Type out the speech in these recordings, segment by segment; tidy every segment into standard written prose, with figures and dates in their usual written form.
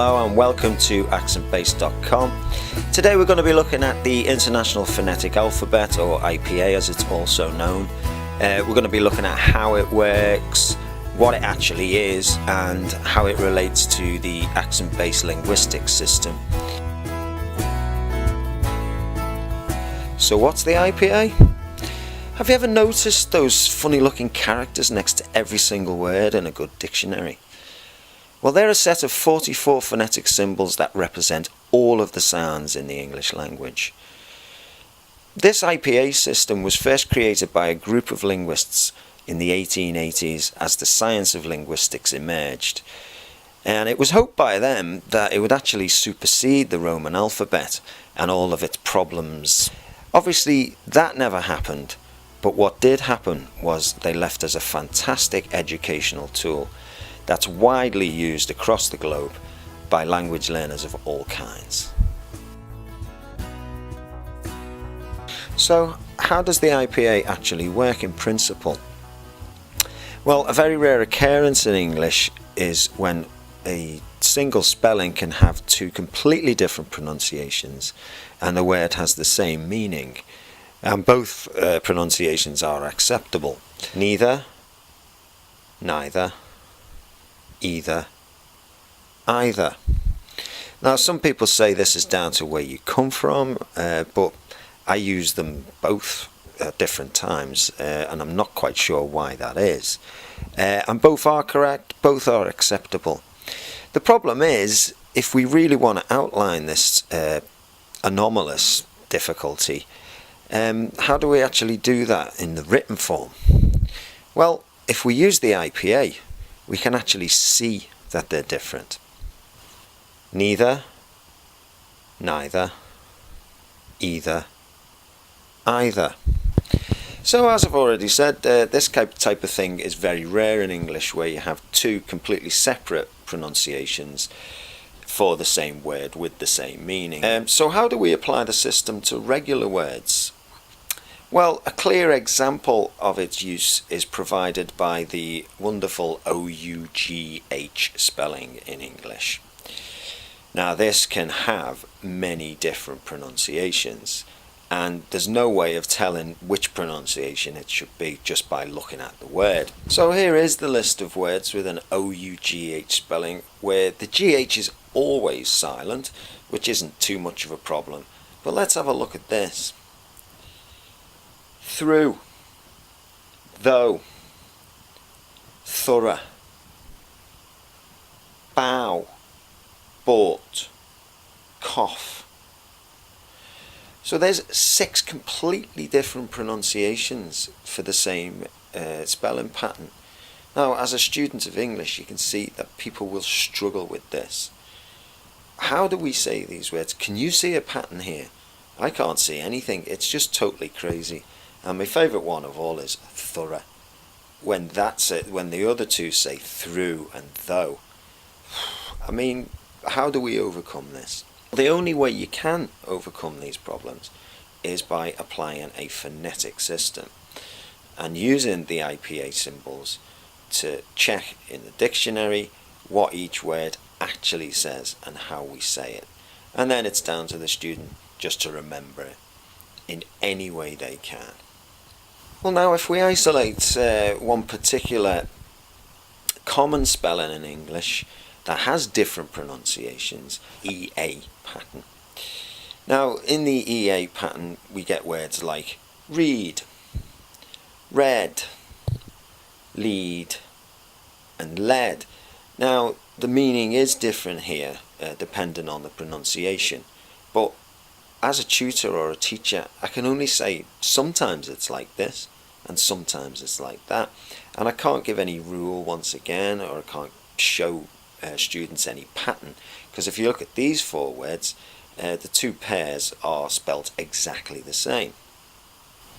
Hello and welcome to accentbase.com. Today we're going to be looking at the International Phonetic Alphabet, or IPA as it's also known. We're going to be looking at how it works, what it actually is, and how it relates to the accent-based linguistics system. So what's the IPA? Have you ever noticed those funny looking characters next to every single word in a good dictionary? Well, they're a set of 44 phonetic symbols that represent all of the sounds in the English language. This IPA system was first created by a group of linguists in the 1880s as the science of linguistics emerged. And it was hoped by them that it would actually supersede the Roman alphabet and all of its problems. Obviously, that never happened, but what did happen was they left us a fantastic educational tool that's widely used across the globe by language learners of all kinds. So, how does the IPA actually work in principle? Well, a very rare occurrence in English is when a single spelling can have two completely different pronunciations and the word has the same meaning, and both pronunciations are acceptable. Neither, neither, either, either. Now, some people say this is down to where you come from, but I use them both at different times, and I'm not quite sure why that is. And both are correct, both are acceptable. The problem is, if we really want to outline this anomalous difficulty, how do we actually do that in the written form? Well, if we use the IPA, we can actually see that they're different. Neither, neither, either, either. So as I've already said, this type of thing is very rare in English, where you have two completely separate pronunciations for the same word with the same meaning. So how do we apply the system to regular words? Well, a clear example of its use is provided by the wonderful OUGH spelling in English. Now, this can have many different pronunciations, and there's no way of telling which pronunciation it should be just by looking at the word. So here is the list of words with an OUGH spelling, where the GH is always silent, which isn't too much of a problem. But let's have a look at this. Through, though, thorough, bow, bought, cough. So there's 6 completely different pronunciations for the same spelling pattern. Now, as a student of English, you can see that people will struggle with this. How do we say these words? Can you see a pattern here? I can't see anything. It's just totally crazy. And my favourite one of all is thorough. When that's it, when the other two say through and though. I mean, how do we overcome this? The only way you can overcome these problems is by applying a phonetic system and using the IPA symbols to check in the dictionary what each word actually says and how we say it. And then it's down to the student just to remember it in any way they can. Well, now if we isolate one particular common spelling in English that has different pronunciations, EA pattern. Now, in the EA pattern, we get words like read, read, lead, and led. Now, the meaning is different here, depending on the pronunciation, but as a tutor or a teacher, I can only say sometimes it's like this and sometimes it's like that, and I can't give any rule once again, or I can't show students any pattern, because if you look at these 4 words, the 2 pairs are spelt exactly the same.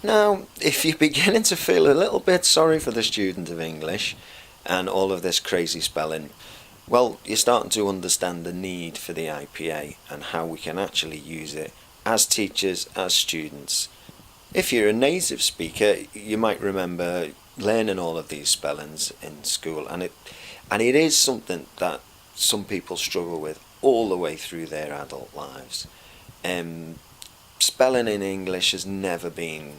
Now, if you're beginning to feel a little bit sorry for the student of English and all of this crazy spelling, well, you're starting to understand the need for the IPA and how we can actually use it as teachers, as students. If you're a native speaker, you might remember learning all of these spellings in school, and it is something that some people struggle with all the way through their adult lives. Spelling in English has never been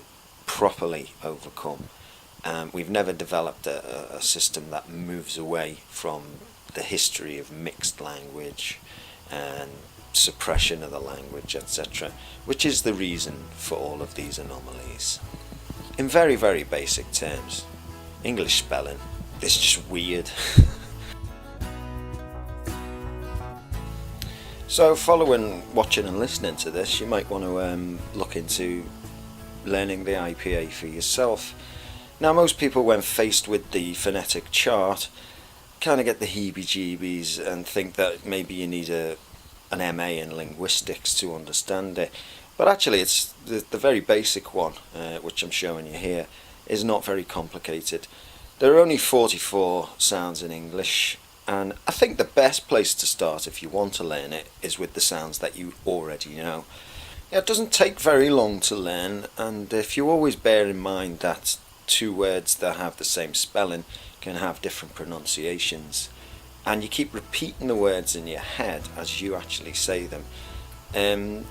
properly overcome. We've never developed a system that moves away from the history of mixed language and suppression of the language, etc., which is the reason for all of these anomalies. In very, very basic terms, English spelling is just weird. So following, watching and listening to this, you might want to look into learning the IPA for yourself. Now, most people, when faced with the phonetic chart, kind of get the heebie-jeebies and think that maybe you need an MA in linguistics to understand it. But actually, it's the very basic one, which I'm showing you here, is not very complicated. There are only 44 sounds in English, and I think the best place to start if you want to learn it is with the sounds that you already know. It doesn't take very long to learn, and if you always bear in mind that two words that have the same spelling can have different pronunciations, and you keep repeating the words in your head as you actually say them,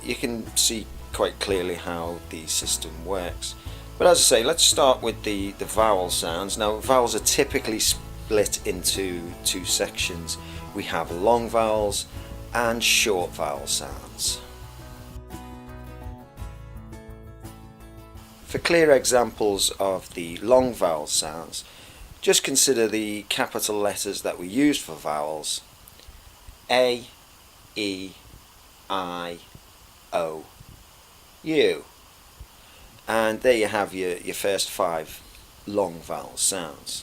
you can see quite clearly how the system works. But as I say, let's start with the vowel sounds. Now, vowels are typically split into two sections. We have long vowels and short vowel sounds. For clear examples of the long vowel sounds, just consider the capital letters that we use for vowels: A, E, I, O, U. And there you have your first 5 long vowel sounds.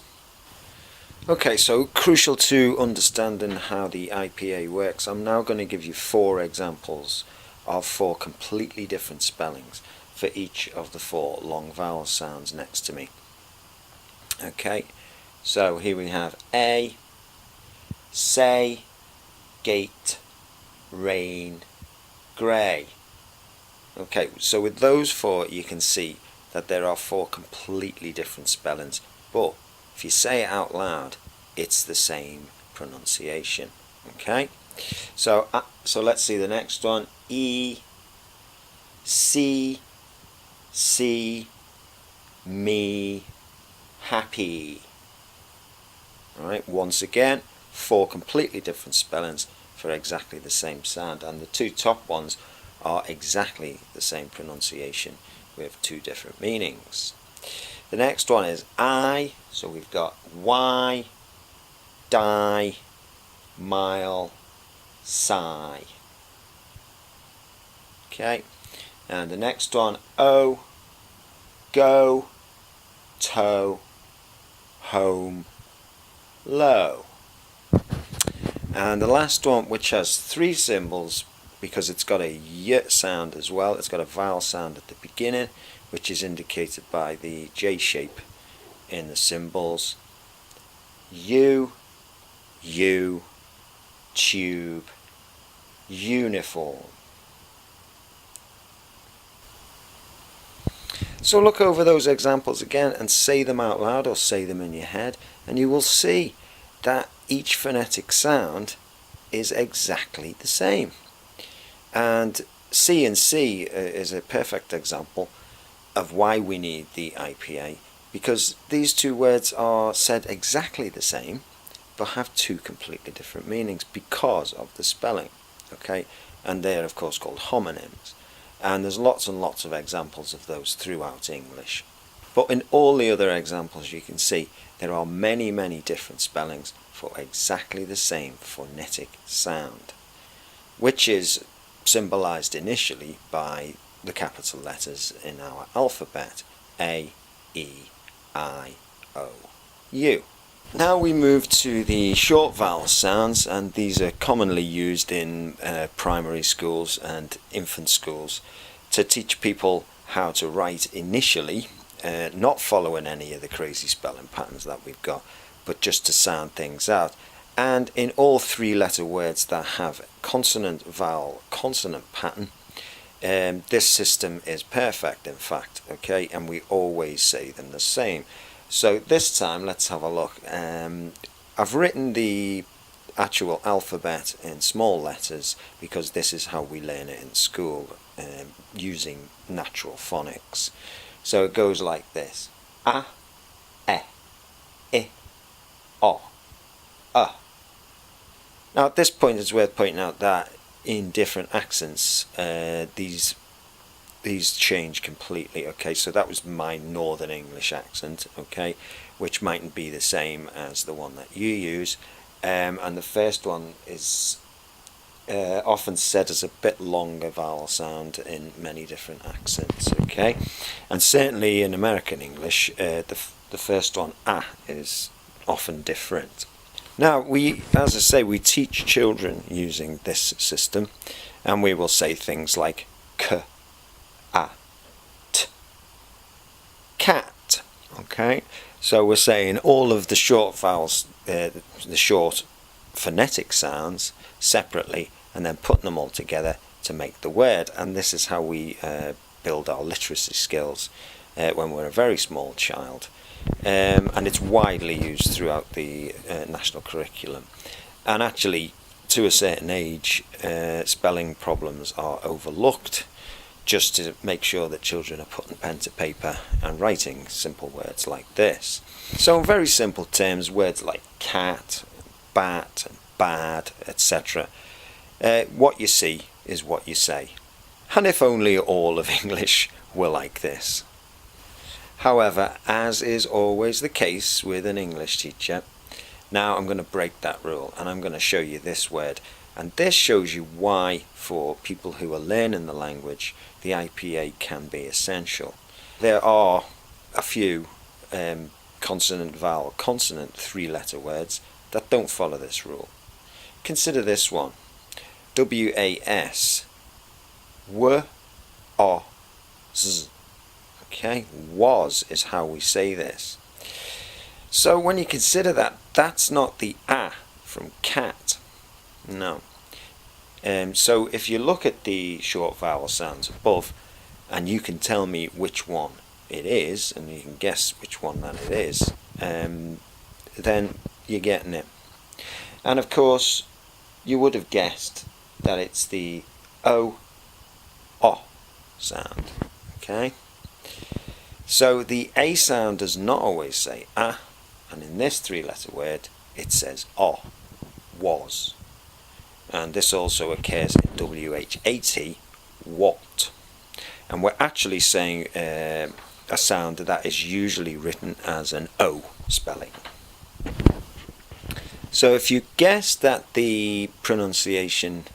Okay, so crucial to understanding how the IPA works, I'm now going to give you 4 examples of 4 completely different spellings for each of the 4 long vowel sounds next to me. Okay, so here we have A, say, gate, rain, grey. Okay, so with those 4 you can see that there are 4 completely different spellings, but if you say it out loud, it's the same pronunciation. Okay, so let's see the next one. E, see, me, happy. Alright, once again, 4 completely different spellings for exactly the same sound, and the 2 top ones are exactly the same pronunciation with 2 different meanings. The next one is I, so we've got Y, die, mile, sigh. Okay, and the next one, O, go, toe, home, low. And the last one, which has 3 symbols, because it's got a y sound as well, it's got a vowel sound at the beginning, which is indicated by the J shape in the symbols. U, tube, uniform. So look over those examples again and say them out loud or say them in your head, and you will see that each phonetic sound is exactly the same. And C and C is a perfect example of why we need the IPA, because these 2 words are said exactly the same but have 2 completely different meanings because of the spelling. Okay, and they are of course called homonyms, and there's lots and lots of examples of those throughout English. But in all the other examples you can see there are many different spellings for exactly the same phonetic sound, which is symbolized initially by the capital letters in our alphabet: A, E, I, O, U. Now we move to the short vowel sounds, and these are commonly used in primary schools and infant schools to teach people how to write initially, not following any of the crazy spelling patterns that we've got, but just to sound things out. And in all 3-letter words that have consonant, vowel, consonant pattern, this system is perfect, in fact. Okay, and we always say them the same. So this time let's have a look. I've written the actual alphabet in small letters, because this is how we learn it in school, using natural phonics. So it goes like this: a, e, I, o, a. Now at this point it's worth pointing out that in different accents these change completely. Okay, so that was my Northern English accent, okay, which mightn't be the same as the one that you use, and the first one is often said as a bit longer vowel sound in many different accents, okay, and certainly in American English the first one, a, is often different. Now as I say, we teach children using this system, and we will say things like k, a, t, cat. Okay, so we're saying all of the short vowels, the short phonetic sounds separately, and then putting them all together to make the word. And this is how we build our literacy skills when we're a very small child. And it's widely used throughout the national curriculum. And actually, to a certain age, spelling problems are overlooked, just to make sure that children are putting pen to paper and writing simple words like this. So in very simple terms, words like cat, bat, and bad, etc. What you see is what you say. And if only all of English were like this. However, as is always the case with an English teacher, now I'm going to break that rule and I'm going to show you this word. And this shows you why, for people who are learning the language, the IPA can be essential. There are a few consonant, vowel, consonant, three-letter words that don't follow this rule. Consider this one: W-A-S, W, O, Z. Okay, was is how we say this. So when you consider that, that's not the a from cat. No. So if you look at the short vowel sounds above, and you can tell me which one it is, and you can guess which one that it is, then you're getting it. And of course, you would have guessed that it's the O sound. Okay? So the A sound does not always say a, and in this three-letter word it says o, was. And this also occurs in W-H-A-T, what. And we're actually saying a sound that is usually written as an O spelling. So if you guess that the pronunciation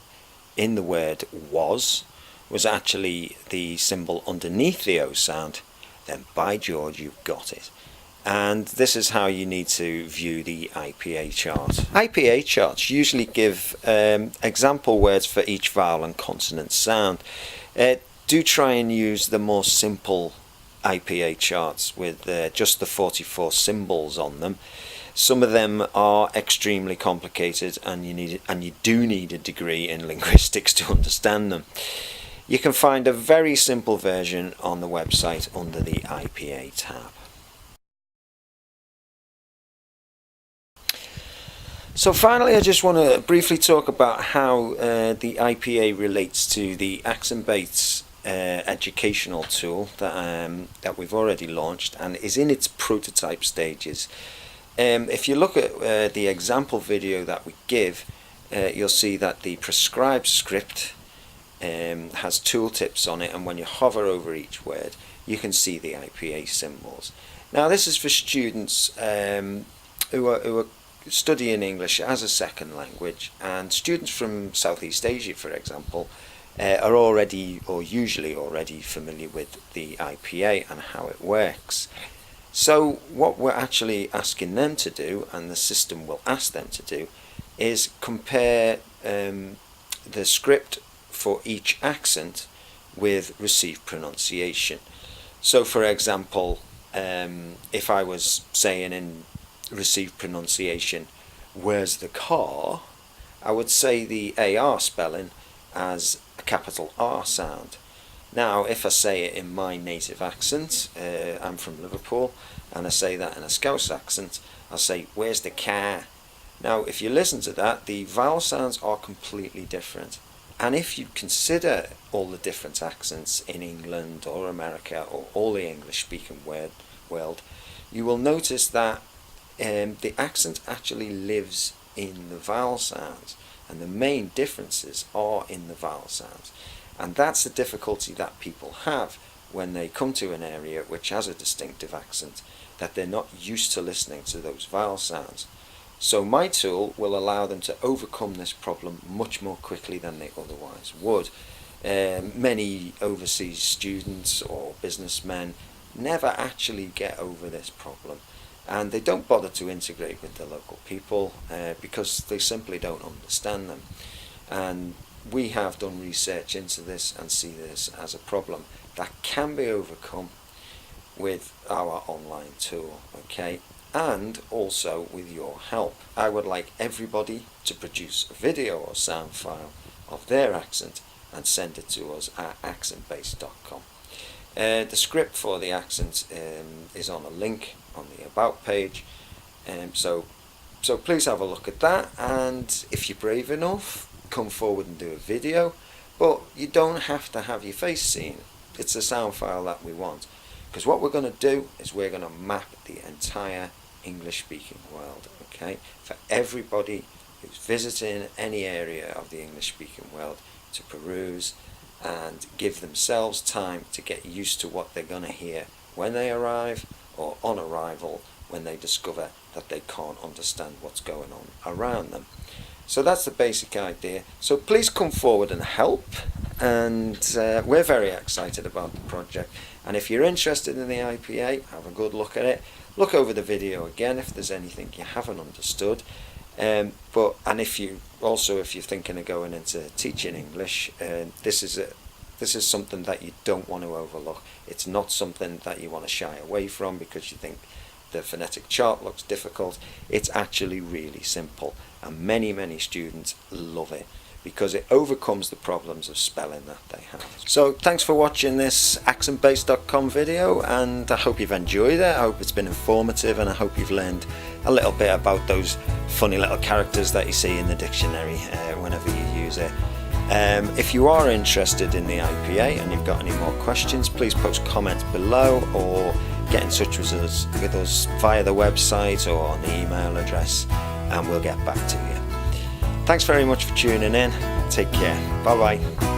in the word was actually the symbol underneath the O sound, then by George, you've got it. And this is how you need to view the IPA chart. IPA charts usually give example words for each vowel and consonant sound. Do try and use the more simple IPA charts with just the 44 symbols on them. Some of them are extremely complicated, and you do need a degree in linguistics to understand them. You can find a very simple version on the website under the IPA tab. So finally, I just want to briefly talk about how the IPA relates to the accent-based educational tool that we've already launched and is in its prototype stages. If you look at the example video that we give, you'll see that the prescribed script has tooltips on it, and when you hover over each word you can see the IPA symbols. Now this is for students who are studying English as a second language, and students from Southeast Asia, for example, are already or usually already familiar with the IPA and how it works. So what we're actually asking them to do, and the system will ask them to do, is compare the script for each accent with received pronunciation. So for example, if I was saying in received pronunciation, where's the car, I would say the AR spelling as a capital R sound. Now if I say it in my native accent, I'm from Liverpool, and I say that in a Scouse accent, I'll say where's the car, Now, if you listen to that, the vowel sounds are completely different. And if you consider all the different accents in England or America or all the English-speaking world, you will notice that the accent actually lives in the vowel sounds, and the main differences are in the vowel sounds. And that's the difficulty that people have when they come to an area which has a distinctive accent, that they're not used to listening to those vowel sounds. So my tool will allow them to overcome this problem much more quickly than they otherwise would. Many overseas students or businessmen never actually get over this problem, and they don't bother to integrate with the local people because they simply don't understand them. And we have done research into this and see this as a problem that can be overcome with our online tool, okay? And also with your help. I would like everybody to produce a video or sound file of their accent and send it to us at accentbase.com. The script for the accent is on a link on the About page, so please have a look at that, and if you're brave enough, come forward and do a video, but you don't have to have your face seen. It's a sound file that we want, because what we're going to do is we're going to map the entire English-speaking world, okay, for everybody who's visiting any area of the English-speaking world to peruse and give themselves time to get used to what they're going to hear when they arrive, or on arrival when they discover that they can't understand what's going on around them. So that's the basic idea. So please come forward and help, and we're very excited about the project. And if you're interested in the IPA, have a good look at it. Look over the video again if there's anything you haven't understood. And if you're thinking of going into teaching English, this is something that you don't want to overlook. It's not something that you want to shy away from because you think the phonetic chart looks difficult. It's actually really simple, and many students love it because it overcomes the problems of spelling that they have. So thanks for watching this accentbase.com video, and I hope you've enjoyed it. I hope it's been informative, and I hope you've learned a little bit about those funny little characters that you see in the dictionary whenever you use it. If you are interested in the IPA and you've got any more questions, please post comments below or get in touch with us via the website or on the email address, and we'll get back to you. Thanks very much for tuning in. Take care. Bye bye.